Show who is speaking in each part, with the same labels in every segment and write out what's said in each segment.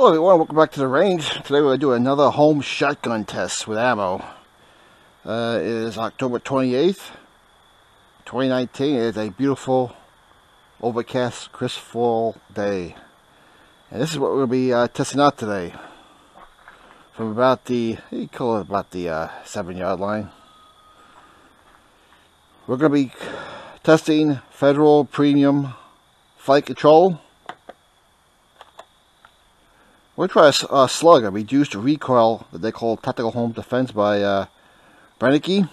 Speaker 1: Hello everyone, welcome back to the range. Today we're going to do another home shotgun test with ammo. It is October 28th, 2019. It is a beautiful, overcast, crisp fall day. And this is what we're going to be testing out today. From about the, you call it about the 7-yard line. We're going to be testing Federal Premium Flight Control. We're going to try a slug, a reduced recoil that they call Tactical Home Defense by Brennecke.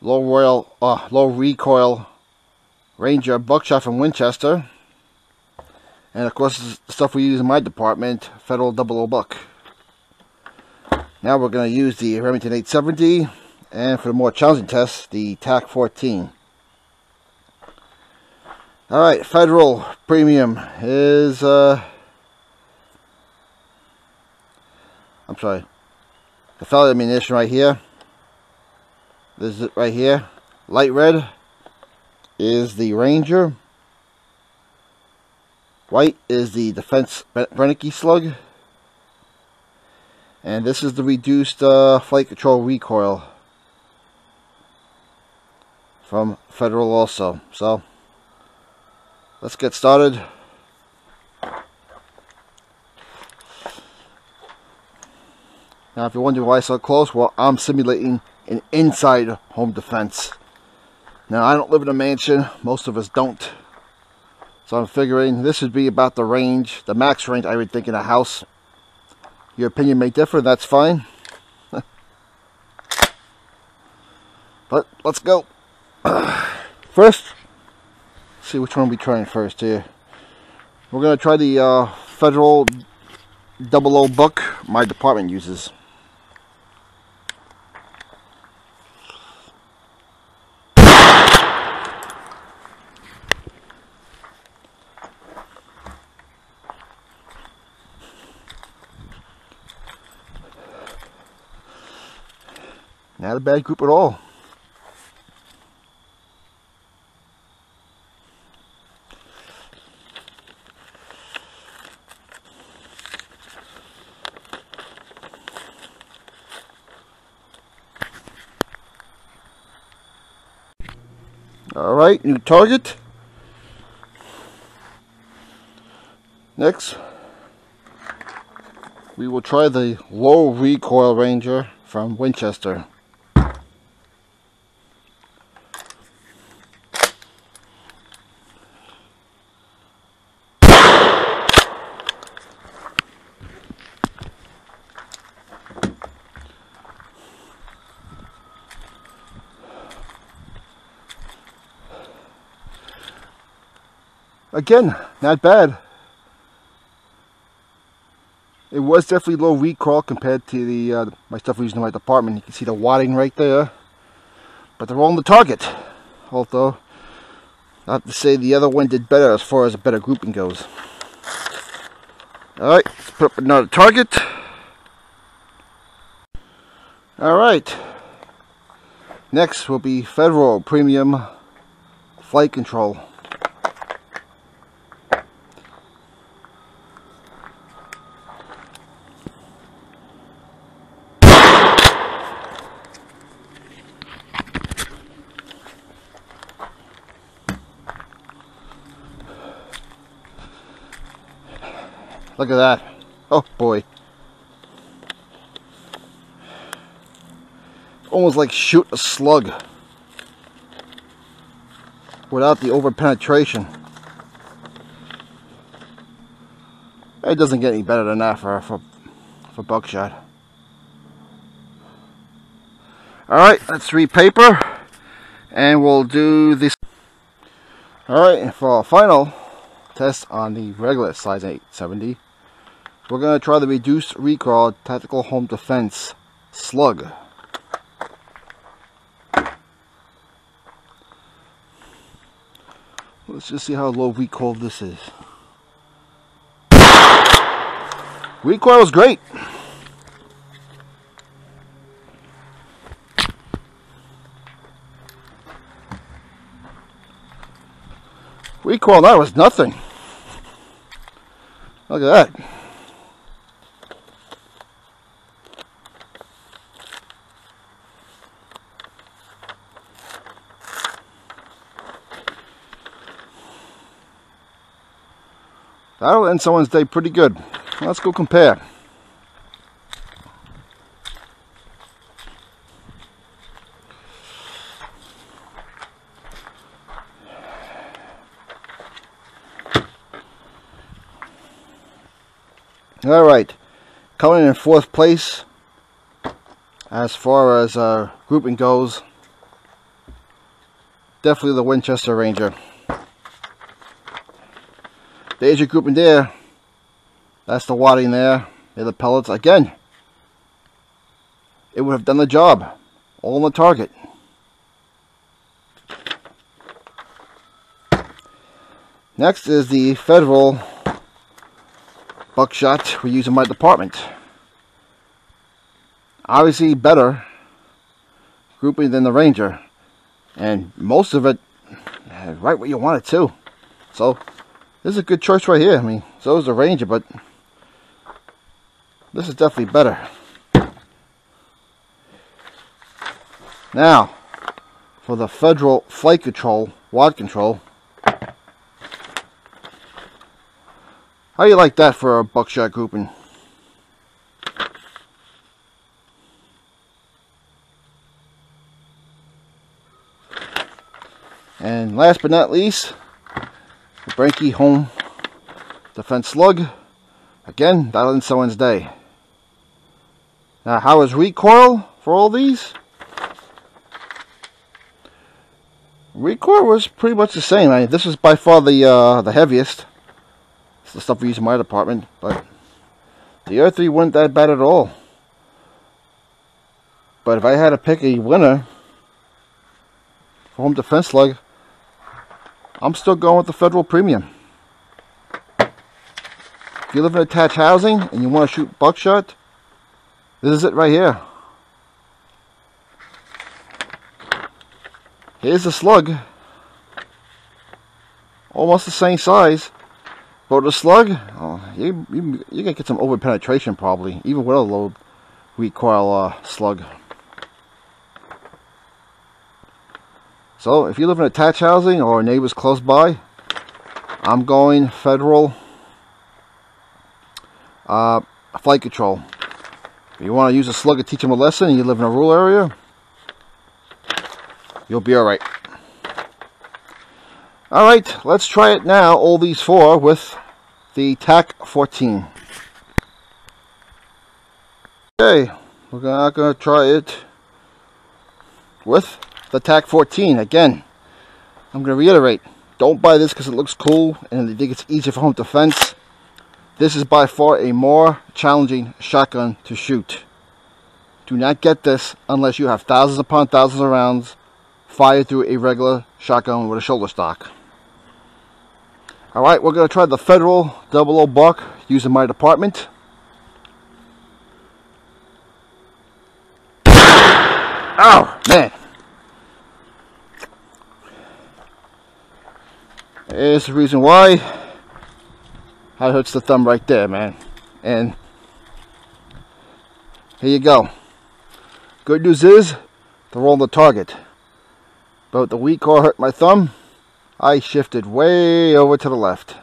Speaker 1: Low recoil Ranger buckshot from Winchester. And of course, this is the stuff we use in my department, Federal 00 Buck. Now we're going to use the Remington 870, and for the more challenging tests, the TAC 14. Alright, Federal Premium is, the fellow ammunition right here. This is it right here. Light red is the Ranger. White is the Defense Brennecke slug. And this is the reduced flight control recoil from Federal also. So let's get started. Now, if you're wondering why it's so close, well, I'm simulating an inside home defense. Now, I don't live in a mansion. Most of us don't. So I'm figuring this would be about the range, the max range I would think in a house. Your opinion may differ, that's fine. But let's go. First, see which one we're trying first here. We're going to try the Federal 00 Buck my department uses. Not a bad group at all. Alright, new target. Next, we will try the low recoil Ranger from Winchester. Again, not bad. It was definitely low recoil compared to the my stuff we use in my department. You can see the wadding right there. But they're all on the target. Although, not to say the other one did better as far as a better grouping goes. Alright, let's put up another target. Alright. Next will be Federal Premium Flight Control. Look at that. Oh boy. Almost like shoot a slug without the over penetration. It doesn't get any better than that for buckshot. Alright, let's read paper and we'll do this. Alright, and for our final test on the regular size 870, we're going to try the reduced recoil Tactical Home Defense slug. Let's just see how low recoil this is. Recoil is great. Recoil, that was nothing. Look at that. That'll end someone's day pretty good. Let's go compare. Alright, coming in 4th place as far as grouping goes, definitely the Winchester Ranger. There's your grouping there. That's the wadding there. They're the pellets. Again, it would have done the job. All on the target. Next is the Federal buckshot we use in my department. Obviously better grouping than the Ranger. And most of it right where you want it too. So this is a good choice right here. I mean, so is the Ranger, but this is definitely better. Now, for the Federal flight control, wad control. How do you like that for a buckshot grouping? And last but not least, the Branky Home Defense Slug. Again, that'll end someone's day. Now, how is recoil for all these? Recoil was pretty much the same. I mean, this is by far the heaviest. It's the stuff we use in my department, but the other three weren't that bad at all. But if I had to pick a winner for Home Defense Slug, I'm still going with the Federal Premium. If you live in attached housing and you want to shoot buckshot, this is it right here. Here's the slug. Almost the same size. But the slug, oh, you're going to get some over penetration probably, even with a low recoil slug. So if you live in attached housing or neighbors close by, I'm going Federal flight control. If you want to use a slug to teach them a lesson and you live in a rural area, you'll be alright. Alright, let's try it now, all these four, with the TAC 14. Okay, we're not going to try it with the TAC 14. Again, I'm going to reiterate, don't buy this because it looks cool and you think it's easier for home defense. This is by far a more challenging shotgun to shoot. Do not get this unless you have thousands upon thousands of rounds fired through a regular shotgun with a shoulder stock. Alright, we're going to try the Federal 00 buck using my department. Oh, man. There's the reason why. That hurts the thumb right there, man. And here you go. Good news is, they're all on the target. But the weak core hurt my thumb. I shifted way over to the left.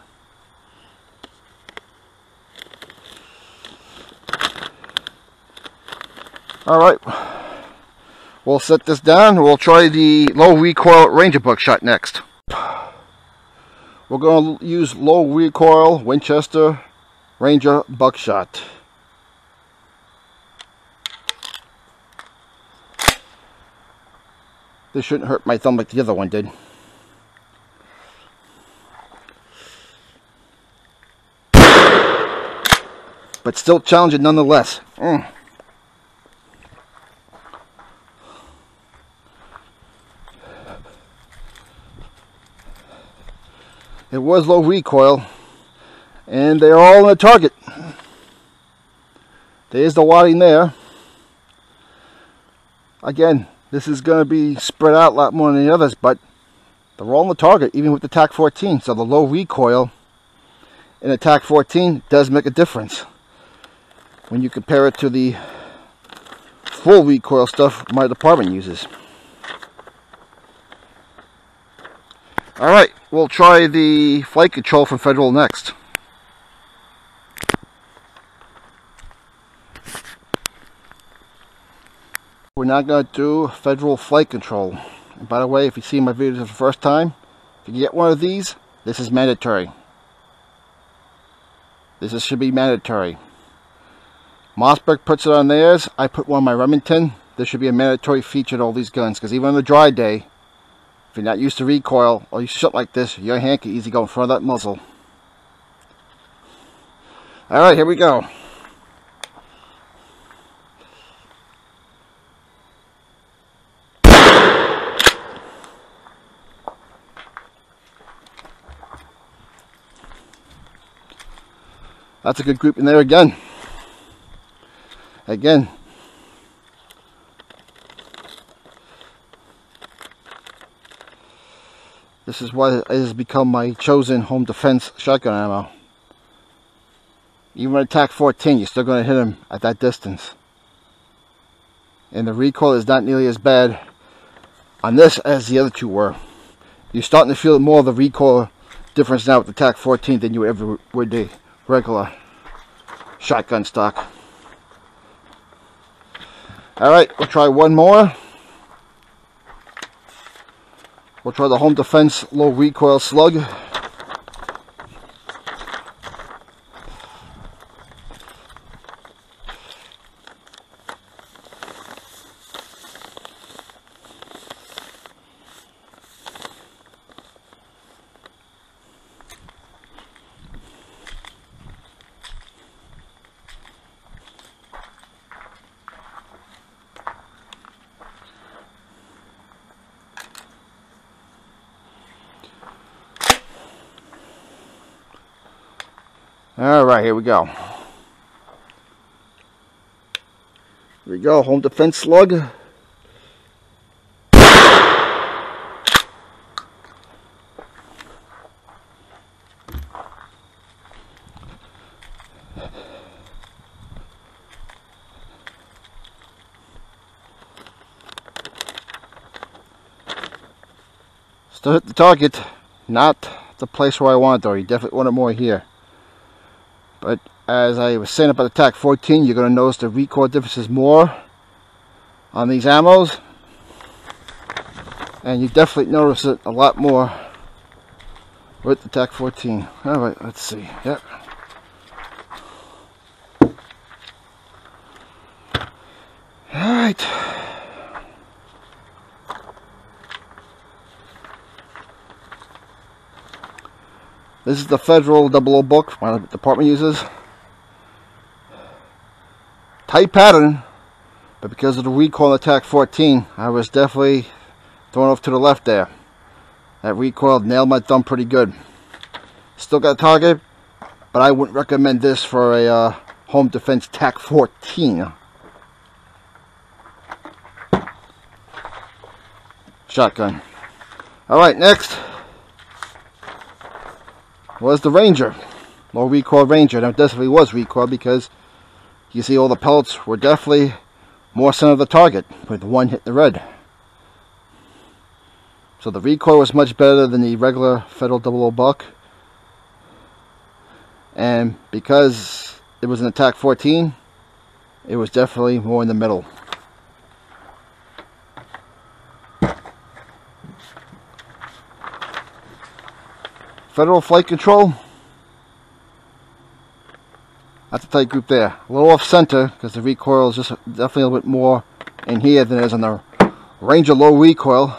Speaker 1: Alright. We'll set this down. We'll try the low recoil Ranger buckshot next. We're going to use low recoil Winchester Ranger buckshot. This shouldn't hurt my thumb like the other one did. But still challenging nonetheless. It was low recoil, and they're all on the target. There's the wadding there. Again, this is going to be spread out a lot more than the others, but they're all on the target, even with the TAC 14. So the low recoil in a TAC-14 does make a difference when you compare it to the full recoil stuff my department uses. Alright, we'll try the flight control from Federal next. We're not going to do Federal flight control. And by the way, if you see my videos for the first time, if you get one of these, this is mandatory. This should be mandatory. Mossberg puts it on theirs. I put one on my Remington. This should be a mandatory feature in all these guns, because even on a dry day, if you're not used to recoil or you shit like this, your hand can easily go in front of that muzzle. Alright, here we go. That's a good group in there again. This is why it has become my chosen home defense shotgun ammo. Even with a TAC-14, you're still going to hit them at that distance. And the recoil is not nearly as bad on this as the other two were. You're starting to feel more of the recoil difference now with the TAC-14 than you ever would the regular shotgun stock. Alright, we'll try one more. We'll try the home defense low recoil slug. Alright, here we go. Here we go, home defense slug. Still hit the target, not the place where I want it though. You definitely want it more here. But as I was saying about the TAC-14, you're going to notice the recoil differences more on these ammos. And you definitely notice it a lot more with the TAC-14. Alright, let's see. Yep. Alright. This is the Federal 00 book my department uses. Tight pattern, but because of the recoil on the TAC-14, I was definitely thrown off to the left there. That recoil nailed my thumb pretty good. Still got a target, but I wouldn't recommend this for a home defense TAC-14 shotgun. Alright, next was the Ranger. Low recoil Ranger. Now, it definitely was recoil because you see all the pellets were definitely more center of the target with one hitting the red. So the recoil was much better than the regular Federal 00 buck. And because it was an TAC-14, it was definitely more in the middle. Federal flight control, that's a tight group there. A little off center because the recoil is just definitely a little bit more in here than it is on the Ranger low recoil.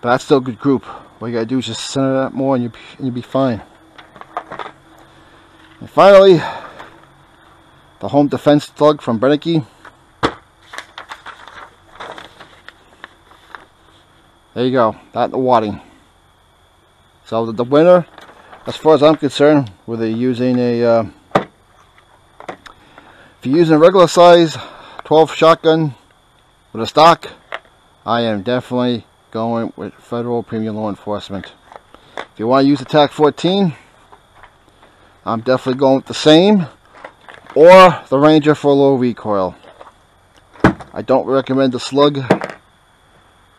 Speaker 1: But that's still a good group. What you gotta do is just center that more and you'll be fine. And finally, the home defense slug from Brennicky. There you go, that and the wadding. So the winner, as far as I'm concerned, whether you're using a, if you're using a regular size 12 shotgun with a stock, I am definitely going with Federal Premium Law Enforcement. If you want to use the TAC-14, I'm definitely going with the same or the Ranger for low recoil. I don't recommend the Slug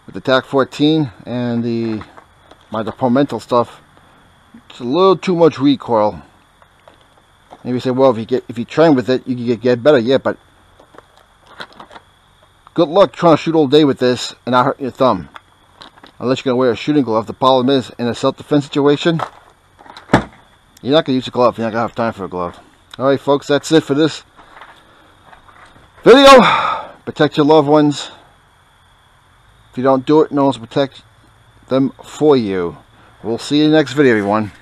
Speaker 1: with the TAC 14 and the Departmental stuff. It's a little too much recoil. Maybe you say, well, if you train with it, you can get better. Yeah, but good luck trying to shoot all day with this and not hurting your thumb. Unless you're going to wear a shooting glove. The problem is, in a self-defense situation, you're not going to use a glove. You're not going to have time for a glove. Alright, folks, that's it for this video. Protect your loved ones. If you don't do it, no one's protect them for you. We'll see you in the next video, everyone.